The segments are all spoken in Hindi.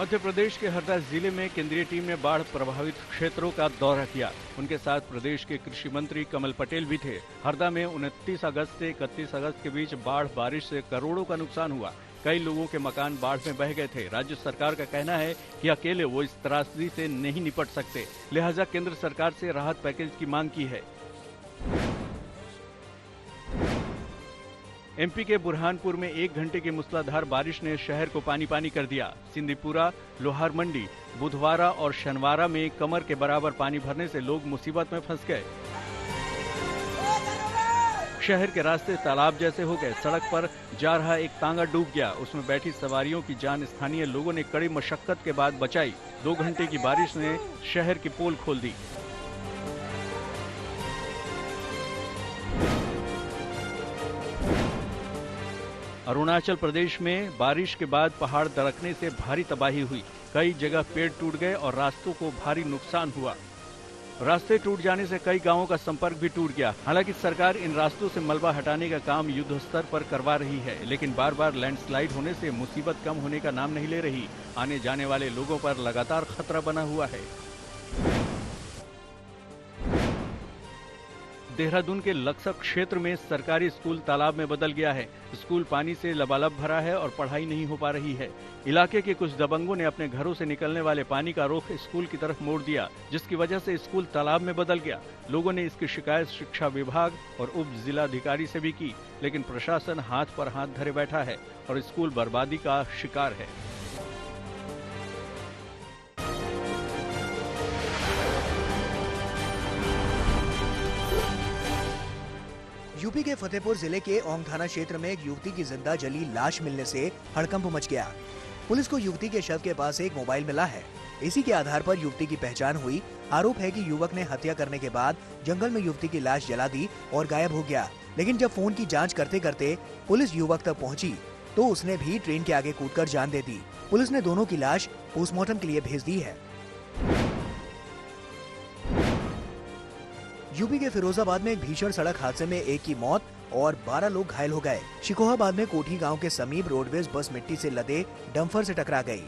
मध्य प्रदेश के हरदा जिले में केंद्रीय टीम ने बाढ़ प्रभावित क्षेत्रों का दौरा किया। उनके साथ प्रदेश के कृषि मंत्री कमल पटेल भी थे। हरदा में 29 अगस्त से 31 अगस्त के बीच बारिश से करोड़ों का नुकसान हुआ। कई लोगों के मकान बाढ़ में बह गए थे। राज्य सरकार का कहना है कि अकेले वो इस त्रासदी से नहीं निपट सकते, लिहाजा केंद्र सरकार से राहत पैकेज की मांग की है। एमपी के बुरहानपुर में 1 घंटे की मूसलाधार बारिश ने शहर को पानी पानी कर दिया। सिंदीपुरा, लोहार मंडी, बुधवारा और शनिवारा में कमर के बराबर पानी भरने से लोग मुसीबत में फंस गए। शहर के रास्ते तालाब जैसे हो गए। सड़क पर जा रहा एक तांगा डूब गया। उसमें बैठी सवारियों की जान स्थानीय लोगों ने कड़ी मशक्कत के बाद बचाई। 2 घंटे की बारिश ने शहर की पोल खोल दी। अरुणाचल प्रदेश में बारिश के बाद पहाड़ दरकने से भारी तबाही हुई। कई जगह पेड़ टूट गए और रास्तों को भारी नुकसान हुआ। रास्ते टूट जाने से कई गांवों का संपर्क भी टूट गया। हालांकि सरकार इन रास्तों से मलबा हटाने का काम युद्ध स्तर पर करवा रही है, लेकिन बार बार लैंडस्लाइड होने से मुसीबत कम होने का नाम नहीं ले रही। आने जाने वाले लोगों पर लगातार खतरा बना हुआ है। देहरादून के लक्सर क्षेत्र में सरकारी स्कूल तालाब में बदल गया है। स्कूल पानी से लबालब भरा है और पढ़ाई नहीं हो पा रही है। इलाके के कुछ दबंगों ने अपने घरों से निकलने वाले पानी का रुख स्कूल की तरफ मोड़ दिया, जिसकी वजह से स्कूल तालाब में बदल गया। लोगों ने इसकी शिकायत शिक्षा विभाग और उप जिलाधिकारी से भी की, लेकिन प्रशासन हाथ पर हाथ धरे बैठा है और स्कूल बर्बादी का शिकार है। यूपी के फतेहपुर जिले के ओंग थाना क्षेत्र में एक युवती की जिंदा जली लाश मिलने से हड़कंप मच गया। पुलिस को युवती के शव के पास एक मोबाइल मिला है। इसी के आधार पर युवती की पहचान हुई। आरोप है कि युवक ने हत्या करने के बाद जंगल में युवती की लाश जला दी और गायब हो गया। लेकिन जब फोन की जांच करते करते पुलिस युवक तक पहुंची तो उसने भी ट्रेन के आगे कूदकर जान दे दी। पुलिस ने दोनों की लाश पोस्टमार्टम के लिए भेज दी है। यूपी के फिरोजाबाद में एक भीषण सड़क हादसे में एक की मौत और 12 लोग घायल हो गए। शिकोहाबाद में कोठी गांव के समीप रोडवेज बस मिट्टी से लदे डंपर से टकरा गई।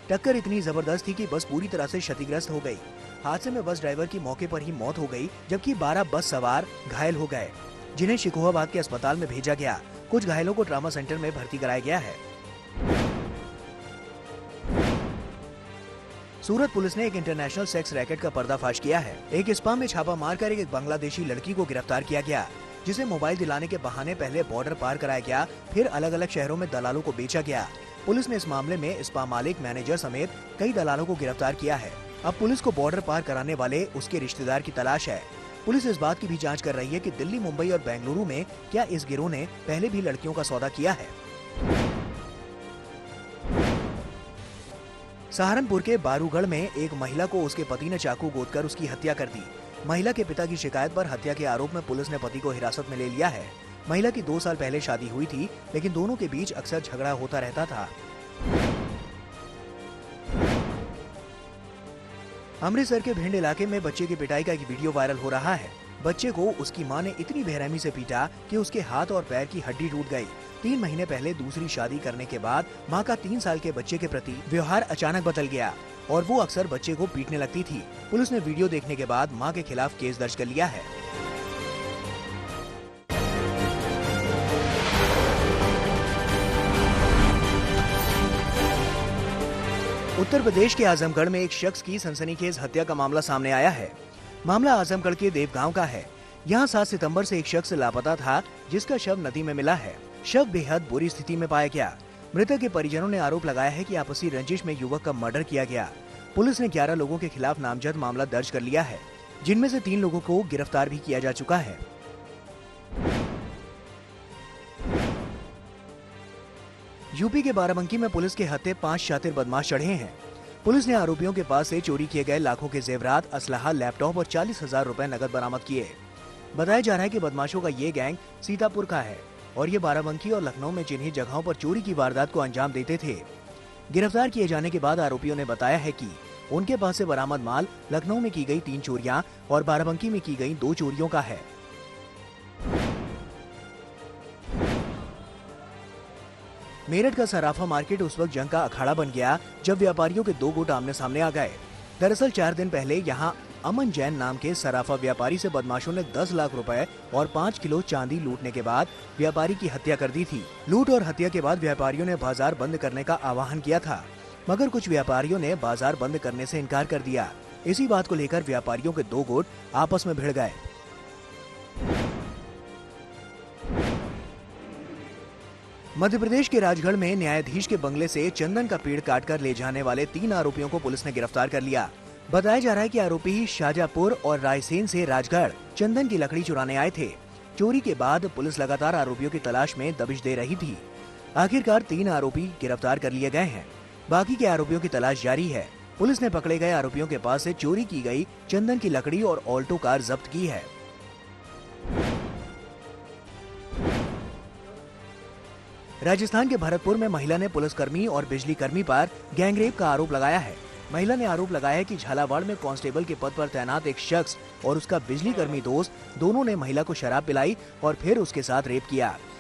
टक्कर इतनी जबरदस्त थी कि बस पूरी तरह से क्षतिग्रस्त हो गई। हादसे में बस ड्राइवर की मौके पर ही मौत हो गई, जबकि 12 बस सवार घायल हो गए, जिन्हें शिकोहाबाद के अस्पताल में भेजा गया। कुछ घायलों को ट्रामा सेंटर में भर्ती कराया गया है। सूरत पुलिस ने एक इंटरनेशनल सेक्स रैकेट का पर्दाफाश किया है। एक स्पा में छापा मारकर एक बांग्लादेशी लड़की को गिरफ्तार किया गया, जिसे मोबाइल दिलाने के बहाने पहले बॉर्डर पार कराया गया, फिर अलग अलग शहरों में दलालों को बेचा गया। पुलिस ने इस मामले में स्पा मालिक, मैनेजर समेत कई दलालों को गिरफ्तार किया है। अब पुलिस को बॉर्डर पार कराने वाले उसके रिश्तेदार की तलाश है। पुलिस इस बात की भी जाँच कर रही है कि दिल्ली, मुंबई और बेंगलुरु में क्या इस गिरोह ने पहले भी लड़कियों का सौदा किया है। सहारनपुर के बारूगढ़ में एक महिला को उसके पति ने चाकू गोदकर उसकी हत्या कर दी। महिला के पिता की शिकायत पर हत्या के आरोप में पुलिस ने पति को हिरासत में ले लिया है। महिला की 2 साल पहले शादी हुई थी, लेकिन दोनों के बीच अक्सर झगड़ा होता रहता था। अमृतसर के भिंड इलाके में बच्चे की पिटाई का एक वीडियो वायरल हो रहा है। बच्चे को उसकी मां ने इतनी बेरहमी से पीटा कि उसके हाथ और पैर की हड्डी टूट गई। 3 महीने पहले दूसरी शादी करने के बाद मां का 3 साल के बच्चे के प्रति व्यवहार अचानक बदल गया और वो अक्सर बच्चे को पीटने लगती थी। पुलिस ने वीडियो देखने के बाद मां के खिलाफ केस दर्ज कर लिया है। उत्तर प्रदेश के आजमगढ़ में एक शख्स की सनसनीखेज हत्या का मामला सामने आया है। मामला आजमगढ़ के देवगांव का है। यहाँ 7 सितंबर से एक शख्स लापता था, जिसका शव नदी में मिला है। शव बेहद बुरी स्थिति में पाया गया। मृतक के परिजनों ने आरोप लगाया है कि आपसी रंजिश में युवक का मर्डर किया गया। पुलिस ने 11 लोगों के खिलाफ नामजद मामला दर्ज कर लिया है, जिनमें से 3 लोगों को गिरफ्तार भी किया जा चुका है। यूपी के बाराबंकी में पुलिस के हत्थे 5 शातिर बदमाश चढ़े हैं। पुलिस ने आरोपियों के पास से चोरी किए गए लाखों के जेवरात, असलहा, लैपटॉप और 40,000 रुपए नकद बरामद किए। बताया जा रहा है कि बदमाशों का ये गैंग सीतापुर का है और ये बाराबंकी और लखनऊ में जिन्हीं जगहों पर चोरी की वारदात को अंजाम देते थे। गिरफ्तार किए जाने के बाद आरोपियों ने बताया है कि उनके पास से बरामद माल लखनऊ में की गई 3 चोरियां और बाराबंकी में की गई 2 चोरियों का है। मेरठ का सराफा मार्केट उस वक्त जंग का अखाड़ा बन गया जब व्यापारियों के दो गुट आमने सामने आ गए। दरअसल 4 दिन पहले यहाँ अमन जैन नाम के सराफा व्यापारी से बदमाशों ने 10 लाख रुपए और 5 किलो चांदी लूटने के बाद व्यापारी की हत्या कर दी थी। लूट और हत्या के बाद व्यापारियों ने बाजार बंद करने का आह्वान किया था, मगर कुछ व्यापारियों ने बाजार बंद करने से इनकार कर दिया। इसी बात को लेकर व्यापारियों के दो गुट आपस में भिड़ गए। मध्य प्रदेश के राजगढ़ में न्यायाधीश के बंगले से चंदन का पेड़ काटकर ले जाने वाले 3 आरोपियों को पुलिस ने गिरफ्तार कर लिया। बताया जा रहा है कि आरोपी शाजापुर और रायसेन से राजगढ़ चंदन की लकड़ी चुराने आए थे। चोरी के बाद पुलिस लगातार आरोपियों की तलाश में दबिश दे रही थी। आखिरकार 3 आरोपी गिरफ्तार कर लिए गए हैं। बाकी के आरोपियों की तलाश जारी है। पुलिस ने पकड़े गए आरोपियों के पास से चोरी की गई चंदन की लकड़ी और ऑल्टो कार जब्त की है। राजस्थान के भरतपुर में महिला ने पुलिसकर्मी और बिजली कर्मी पर गैंगरेप का आरोप लगाया है। महिला ने आरोप लगाया है कि झालावाड़ में कांस्टेबल के पद पर तैनात एक शख्स और उसका बिजली कर्मी दोस्त दोनों ने महिला को शराब पिलाई और फिर उसके साथ रेप किया।